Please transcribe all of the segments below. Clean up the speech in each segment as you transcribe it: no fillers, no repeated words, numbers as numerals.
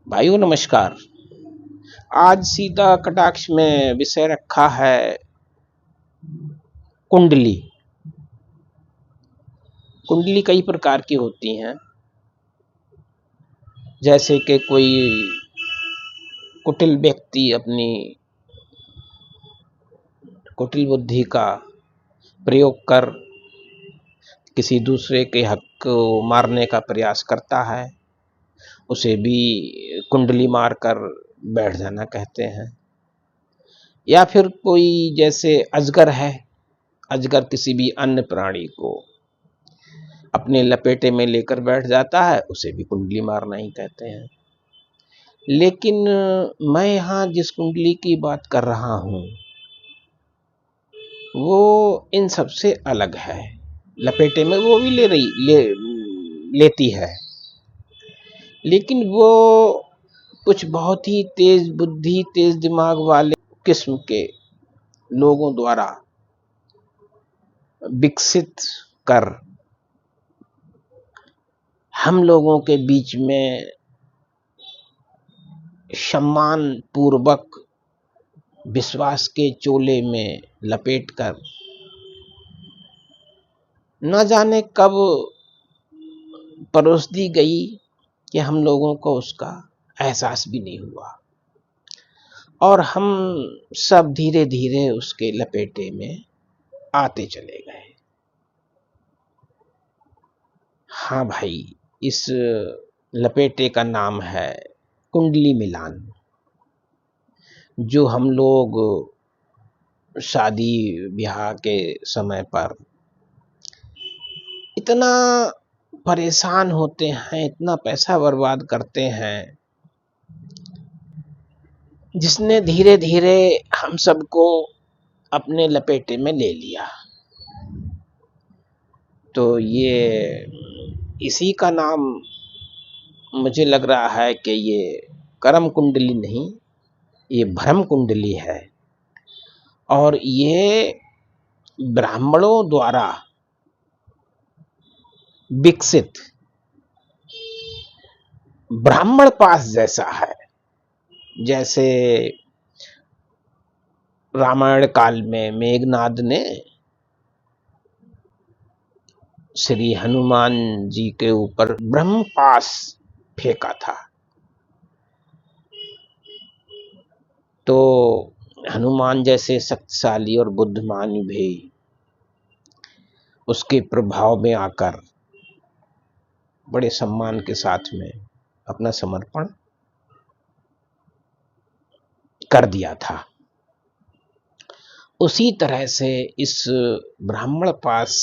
भाइयों नमस्कार। आज सीधा कटाक्ष में विषय रखा है कुंडली। कुंडली कई प्रकार की होती हैं, जैसे कि कोई कुटिल व्यक्ति अपनी कुटिल बुद्धि का प्रयोग कर किसी दूसरे के हक को मारने का प्रयास करता है, उसे भी कुंडली मारकर बैठ जाना कहते हैं। या फिर कोई जैसे अजगर है, अजगर किसी भी अन्य प्राणी को अपने लपेटे में लेकर बैठ जाता है, उसे भी कुंडली मारना ही कहते हैं। लेकिन मैं यहाँ जिस कुंडली की बात कर रहा हूँ वो इन सबसे अलग है। लपेटे में वो भी लेती है, लेकिन वो कुछ बहुत ही तेज बुद्धि तेज दिमाग वाले किस्म के लोगों द्वारा विकसित कर हम लोगों के बीच में सम्मान पूर्वक विश्वास के चोले में लपेटकर न जाने कब परोस दी गई कि हम लोगों को उसका एहसास भी नहीं हुआ, और हम सब धीरे धीरे उसके लपेटे में आते चले गए। हाँ भाई, इस लपेटे का नाम है कुंडली मिलान, जो हम लोग शादी ब्याह के समय पर इतना परेशान होते हैं, इतना पैसा बर्बाद करते हैं, जिसने धीरे धीरे हम सबको अपने लपेटे में ले लिया। तो ये इसी का नाम मुझे लग रहा है कि ये कर्म कुंडली नहीं, ये भ्रम कुंडली है। और ये ब्राह्मणों द्वारा विकसित ब्राह्मण पास जैसा है। जैसे रामायण काल में मेघनाद ने श्री हनुमान जी के ऊपर ब्रह्मपास फेंका था, तो हनुमान जैसे शक्तिशाली और बुद्धिमान भी उसके प्रभाव में आकर बड़े सम्मान के साथ में अपना समर्पण कर दिया था। उसी तरह से इस ब्राह्मण पास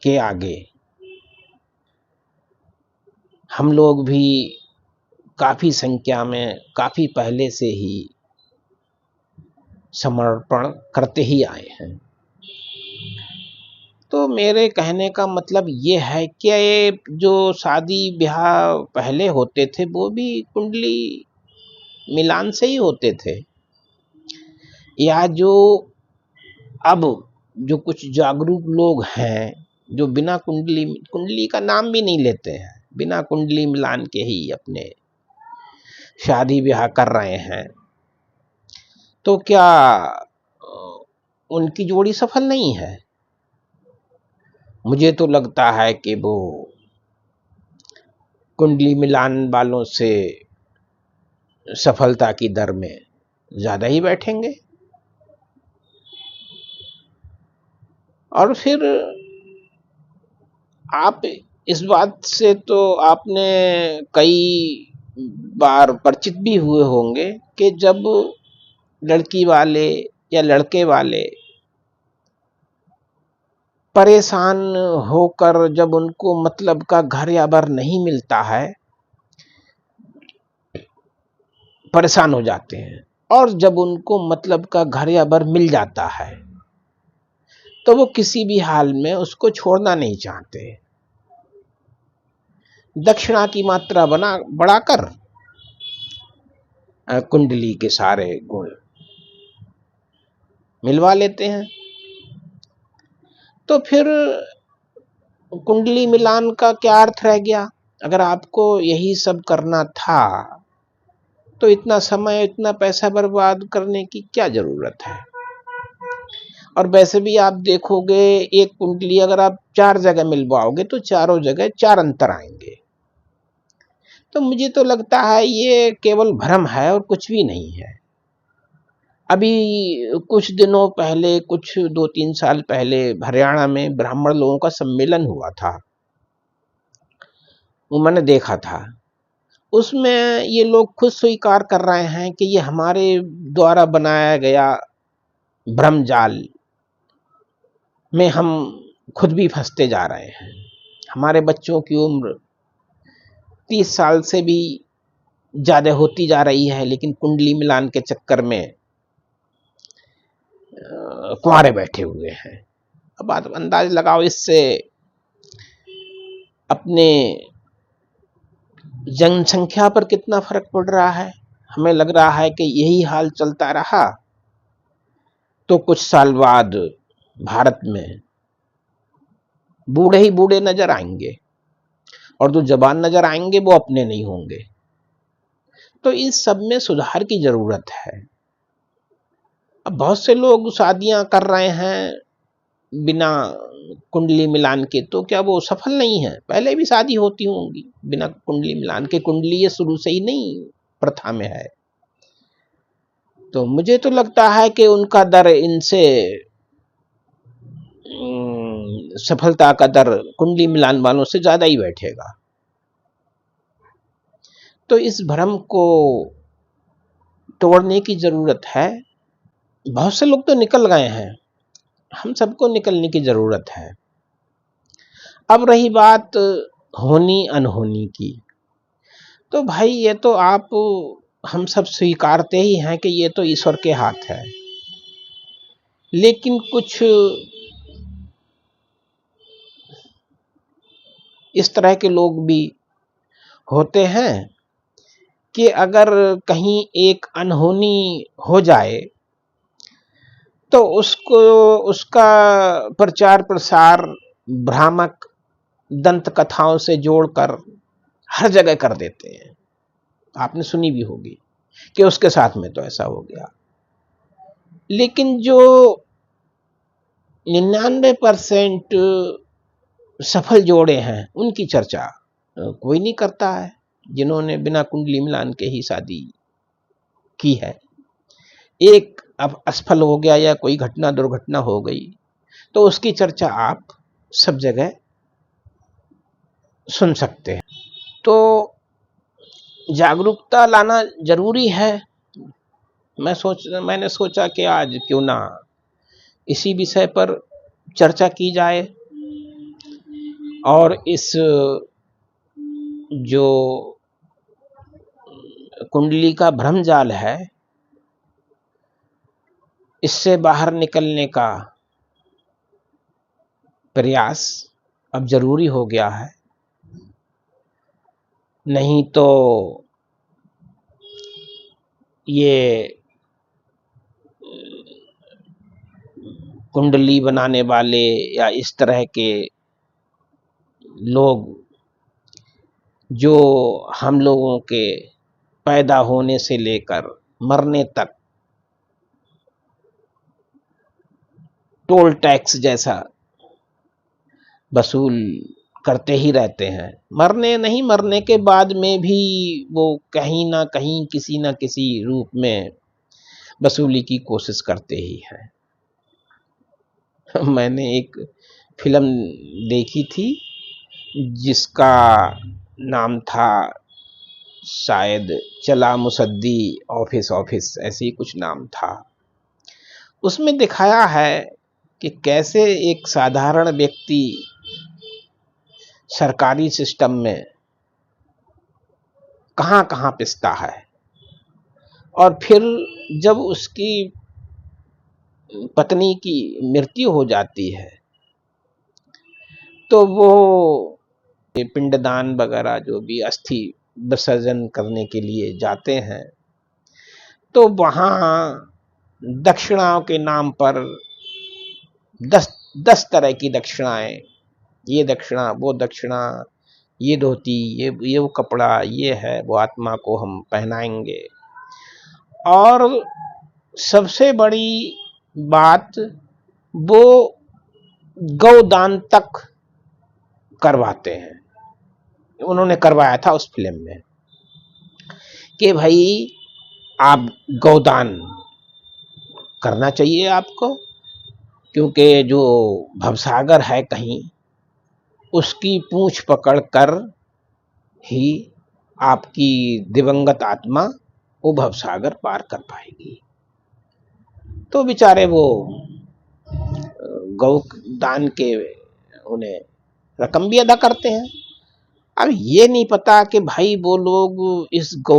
के आगे हम लोग भी काफी संख्या में काफी पहले से ही समर्पण करते ही आए हैं। तो मेरे कहने का मतलब ये है कि ये जो शादी ब्याह पहले होते थे वो भी कुंडली मिलान से ही होते थे, या जो अब जो कुछ जागरूक लोग हैं जो बिना कुंडली का नाम भी नहीं लेते हैं, बिना कुंडली मिलान के ही अपने शादी ब्याह कर रहे हैं, तो क्या उनकी जोड़ी सफल नहीं है? मुझे तो लगता है कि वो कुंडली मिलान वालों से सफलता की दर में ज्यादा ही बैठेंगे। और फिर आप इस बात से तो आपने कई बार परिचित भी हुए होंगे कि जब लड़की वाले या लड़के वाले परेशान होकर जब उनको मतलब का घर या बार नहीं मिलता है, परेशान हो जाते हैं, और जब उनको मतलब का घर या बार मिल जाता है तो वो किसी भी हाल में उसको छोड़ना नहीं चाहते। दक्षिणा की मात्रा बढ़ाकर कुंडली के सारे गुण मिलवा लेते हैं। तो फिर कुंडली मिलान का क्या अर्थ रह गया? अगर आपको यही सब करना था तो इतना समय इतना पैसा बर्बाद करने की क्या जरूरत है? और वैसे भी आप देखोगे, एक कुंडली अगर आप 4 जगह मिलवाओगे तो चारों जगह 4 अंतर आएंगे। तो मुझे तो लगता है ये केवल भ्रम है और कुछ भी नहीं है। अभी कुछ दिनों पहले, कुछ 2-3 साल पहले हरियाणा में ब्राह्मण लोगों का सम्मेलन हुआ था, वो मैंने देखा था। उसमें ये लोग खुद स्वीकार कर रहे हैं कि ये हमारे द्वारा बनाया गया भ्रमजाल में हम खुद भी फंसते जा रहे हैं। हमारे बच्चों की उम्र 30 साल से भी ज्यादा होती जा रही है, लेकिन कुंडली मिलान के चक्कर में कुंवारे बैठे हुए हैं। अब आप अंदाज लगाओ इससे अपने जनसंख्या पर कितना फर्क पड़ रहा है। हमें लग रहा है कि यही हाल चलता रहा तो कुछ साल बाद भारत में बूढ़े ही बूढ़े नजर आएंगे और जो जवान नजर आएंगे वो अपने नहीं होंगे। तो इस सब में सुधार की जरूरत है। अब बहुत से लोग शादियां कर रहे हैं बिना कुंडली मिलान के, तो क्या वो सफल नहीं है? पहले भी शादी होती होंगी बिना कुंडली मिलान के। कुंडली ये शुरू से ही नहीं प्रथा में है। तो मुझे तो लगता है कि उनका दर इनसे सफलता का दर कुंडली मिलान वालों से ज्यादा ही बैठेगा। तो इस भ्रम को तोड़ने की जरूरत है। बहुत से लोग तो निकल गए हैं, हम सबको निकलने की जरूरत है। अब रही बात होनी अनहोनी की, तो भाई ये तो आप हम सब स्वीकारते ही हैं कि ये तो ईश्वर के हाथ है। लेकिन कुछ इस तरह के लोग भी होते हैं कि अगर कहीं एक अनहोनी हो जाए तो उसको उसका प्रचार प्रसार भ्रामक दंत कथाओं से जोड़कर हर जगह कर देते हैं। आपने सुनी भी होगी कि उसके साथ में तो ऐसा हो गया। लेकिन जो 99% सफल जोड़े हैं उनकी चर्चा कोई नहीं करता है, जिन्होंने बिना कुंडली मिलान के ही शादी की है। एक अब असफल हो गया या कोई घटना दुर्घटना हो गई तो उसकी चर्चा आप सब जगह सुन सकते हैं। तो जागरूकता लाना जरूरी है। मैंने सोचा कि आज क्यों ना इसी विषय पर चर्चा की जाए और इस जो कुंडली का भ्रमजाल है इससे बाहर निकलने का प्रयास अब जरूरी हो गया है। नहीं तो ये कुंडली बनाने वाले या इस तरह के लोग जो हम लोगों के पैदा होने से लेकर मरने तक टोल टैक्स जैसा वसूल करते ही रहते हैं, मरने नहीं मरने के बाद में भी वो कहीं ना कहीं किसी ना किसी रूप में वसूली की कोशिश करते ही हैं। मैंने एक फिल्म देखी थी जिसका नाम था शायद चला मुसद्दी ऑफिस ऑफिस, ऐसे ही कुछ नाम था। उसमें दिखाया है कि कैसे एक साधारण व्यक्ति सरकारी सिस्टम में कहां कहां पिसता है और फिर जब उसकी पत्नी की मृत्यु हो जाती है तो वो पिंडदान वगैरह जो भी अस्थि विसर्जन करने के लिए जाते हैं तो वहां दक्षिणाओं के नाम पर 10 तरह की दक्षिणाएं ये दक्षिणा, वो दक्षिणा, ये धोती, ये वो कपड़ा, ये है वो आत्मा को हम पहनाएंगे। और सबसे बड़ी बात, वो गौदान तक करवाते हैं। उन्होंने करवाया था उस फिल्म में कि भाई आप गौदान करना चाहिए आपको, क्योंकि जो भवसागर है कहीं, उसकी पूंछ पकड़कर ही आपकी दिवंगत आत्मा वो भवसागर पार कर पाएगी। तो बेचारे वो गौ दान के उन्हें रकम भी अदा करते हैं। अब ये नहीं पता कि भाई वो लोग इस को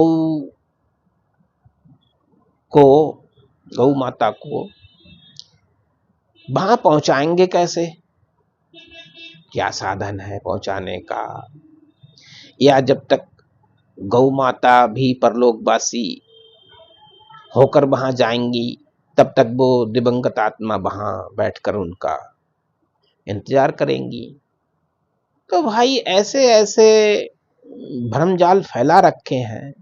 गौ माता को वहां पहुंचाएंगे कैसे, क्या साधन है पहुंचाने का, या जब तक गौ माता भी परलोकवासी होकर वहां जाएंगी तब तक वो दिवंगत आत्मा वहां बैठकर उनका इंतजार करेंगी। तो भाई ऐसे ऐसे भ्रमजाल फैला रखे हैं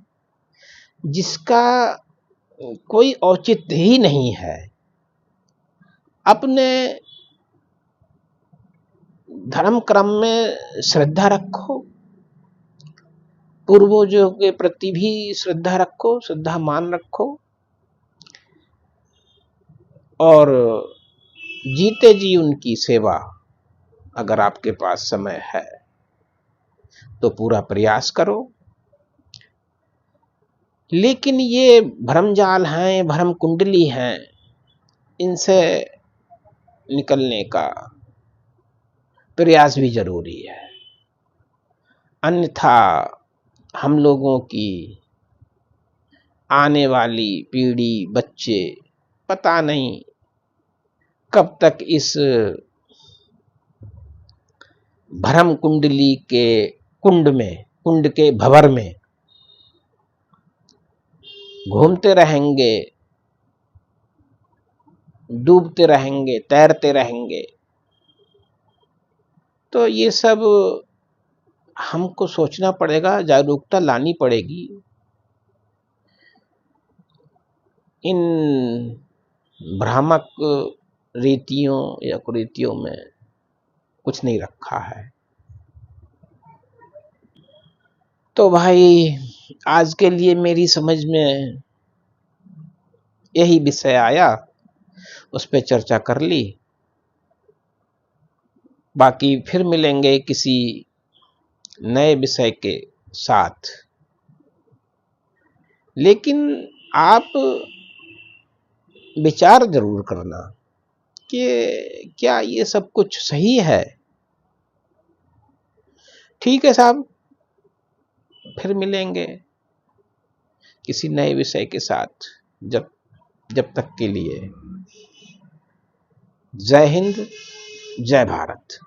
जिसका कोई औचित्य ही नहीं है। अपने धर्म क्रम में श्रद्धा रखो, पूर्वजों के प्रति भी श्रद्धा रखो, श्रद्धा मान रखो, और जीते जी उनकी सेवा अगर आपके पास समय है तो पूरा प्रयास करो। लेकिन ये भ्रमजाल हैं, भ्रम कुंडली हैं, इनसे निकलने का प्रयास भी जरूरी है। अन्यथा हम लोगों की आने वाली पीढ़ी, बच्चे, पता नहीं कब तक इस भ्रम कुंडली के कुंड के भंवर में घूमते रहेंगे, डूबते रहेंगे, तैरते रहेंगे। तो ये सब हमको सोचना पड़ेगा, जागरूकता लानी पड़ेगी। इन भ्रामक रीतियों या कुरीतियों में कुछ नहीं रखा है। तो भाई आज के लिए मेरी समझ में यही विषय आया, उस पर चर्चा कर ली। बाकी फिर मिलेंगे किसी नए विषय के साथ। लेकिन आप विचार जरूर करना कि क्या ये सब कुछ सही है। ठीक है साहब, फिर मिलेंगे किसी नए विषय के साथ। जब तक के लिए जय हिंद, जय भारत।